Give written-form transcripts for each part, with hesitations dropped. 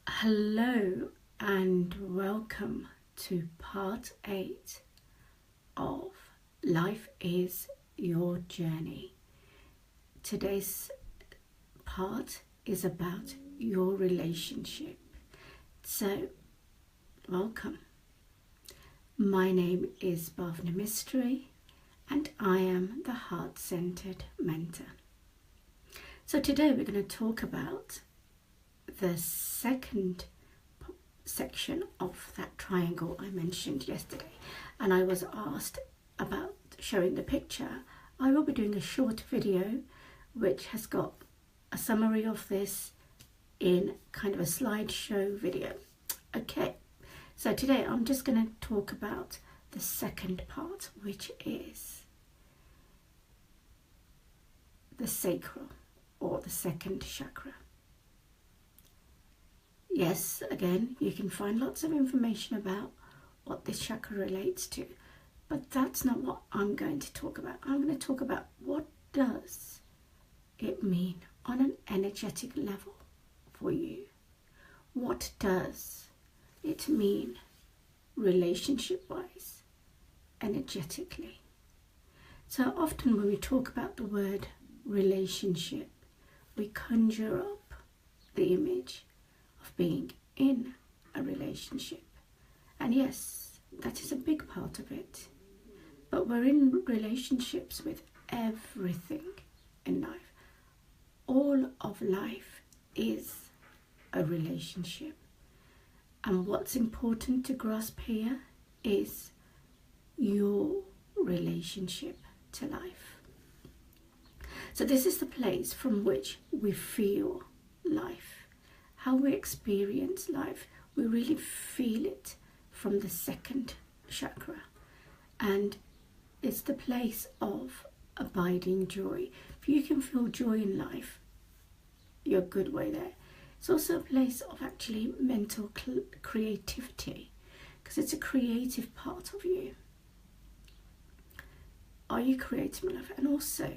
Hello and welcome to part 8 of Life is Your Journey. Today's part is about your relationship. So, welcome. My name is Bhavna Mistry and I am the Heart-Centered Mentor. So today we're going to talk about the second section of that triangle I mentioned yesterday, and I was asked about showing the picture. I will be doing a short video which has got a summary of this in kind of a slideshow video. Okay, so today I'm just going to talk about the second part, which is the sacral or the second chakra. Yes, again, you can find lots of information about what this chakra relates to, but that's not what I'm going to talk about. I'm going to talk about what does it mean on an energetic level for you. What does it mean relationship-wise, energetically? So often when we talk about the word relationship, we conjure up the image being in a relationship, and yes, that is a big part of it, but we're in relationships with everything in life. All of life is a relationship, and what's important to grasp here is your relationship to life. So this is the place from which we feel life. How we experience life, we really feel it from the second chakra, and it's the place of abiding joy. If you can feel joy in life, you're a good way there. It's also a place of actually mental creativity, because it's a creative part of you. Are you creative in life? And also,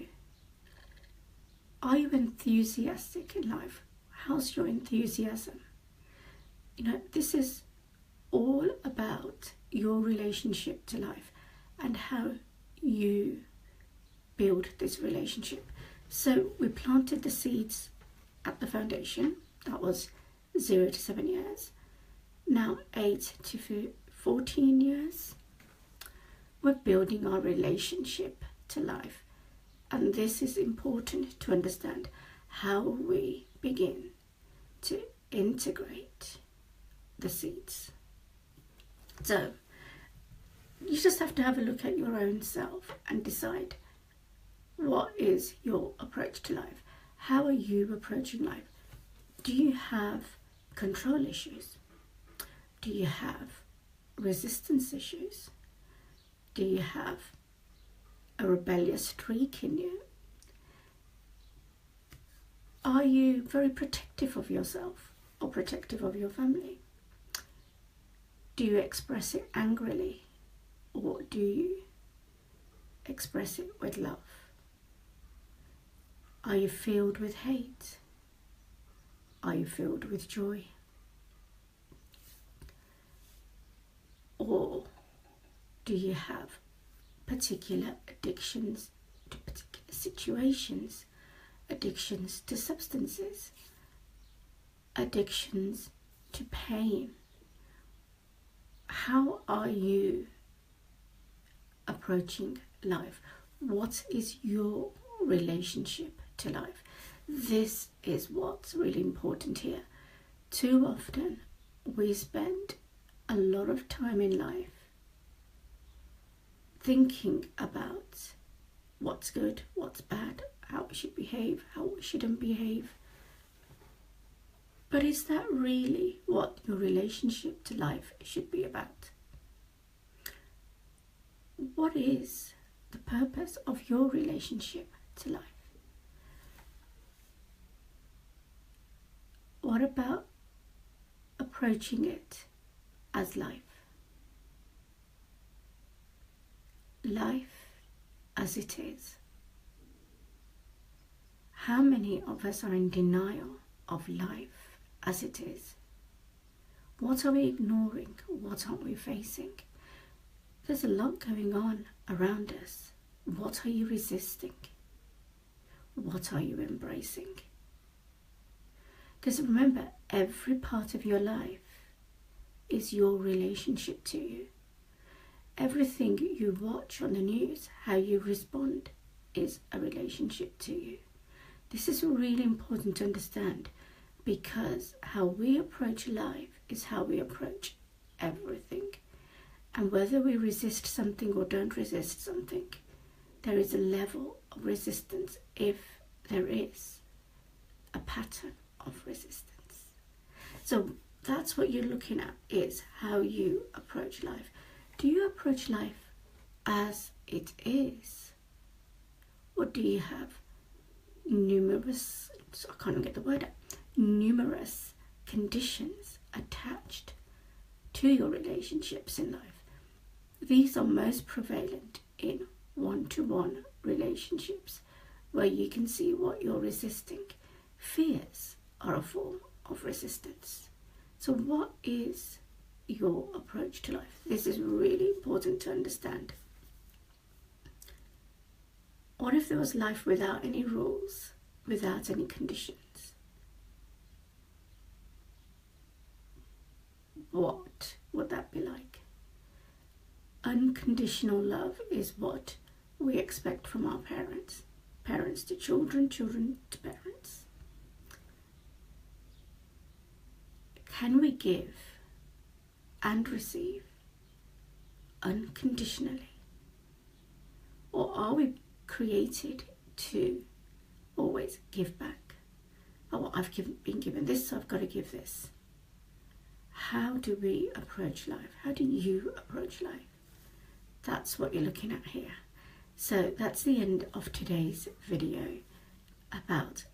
are you enthusiastic in life? How's your enthusiasm? You know, this is all about your relationship to life and how you build this relationship. So we planted the seeds at the foundation. That was 0 to 7 years. Now 8 to 14 years. We're building our relationship to life. And this is important to understand how we begin to integrate the seeds. So you just have to have a look at your own self and decide, what is your approach to life? How are you approaching life? Do you have control issues? Do you have resistance issues? Do you have a rebellious streak in you? Are you very protective of yourself or protective of your family? Do you express it angrily, or do you express it with love? Are you filled with hate? Are you filled with joy? Or do you have particular addictions to particular situations? Addictions to substances, addictions to pain. How are you approaching life? What is your relationship to life? This is what's really important here. Too often we spend a lot of time in life thinking about what's good, what's bad, how we should behave, how we shouldn't behave. But is that really what your relationship to life should be about? What is the purpose of your relationship to life? What about approaching it as life? Life as it is. How many of us are in denial of life as it is? What are we ignoring? What aren't we facing? There's a lot going on around us. What are you resisting? What are you embracing? Because remember, every part of your life is your relationship to you. Everything you watch on the news, how you respond, is a relationship to you. This is really important to understand, because how we approach life is how we approach everything. And whether we resist something or don't resist something, there is a level of resistance if there is a pattern of resistance. So that's what you're looking at, is how you approach life. Do you approach life as it is? Or do you have numerous conditions attached to your relationships in life? These are most prevalent in one-to-one relationships, where you can see what you're resisting. Fears are a form of resistance. So what is your approach to life? This is really important to understand. What if there was life without any rules, without any conditions? What would that be like? Unconditional love is what we expect from our parents. Parents to children, children to parents. Can we give and receive unconditionally? Or are we created to always give back? Oh, I've been given this, so I've got to give this. How do we approach life? How do you approach life? That's what you're looking at here. So that's the end of today's video about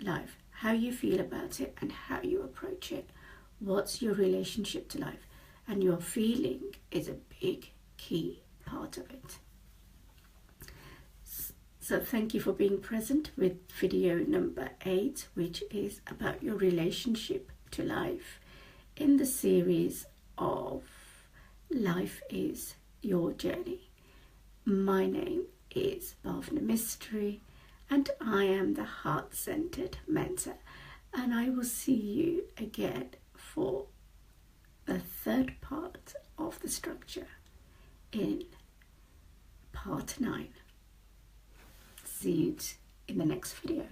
life. How you feel about it and how you approach it. What's your relationship to life? And your feeling is a big key part of it. So thank you for being present with video number 8, which is about your relationship to life in the series of Life is Your Journey. My name is Bhavna Mistry, and I am the Heart-Centered Mentor, and I will see you again for the third part of the structure in part 9. See you in the next video.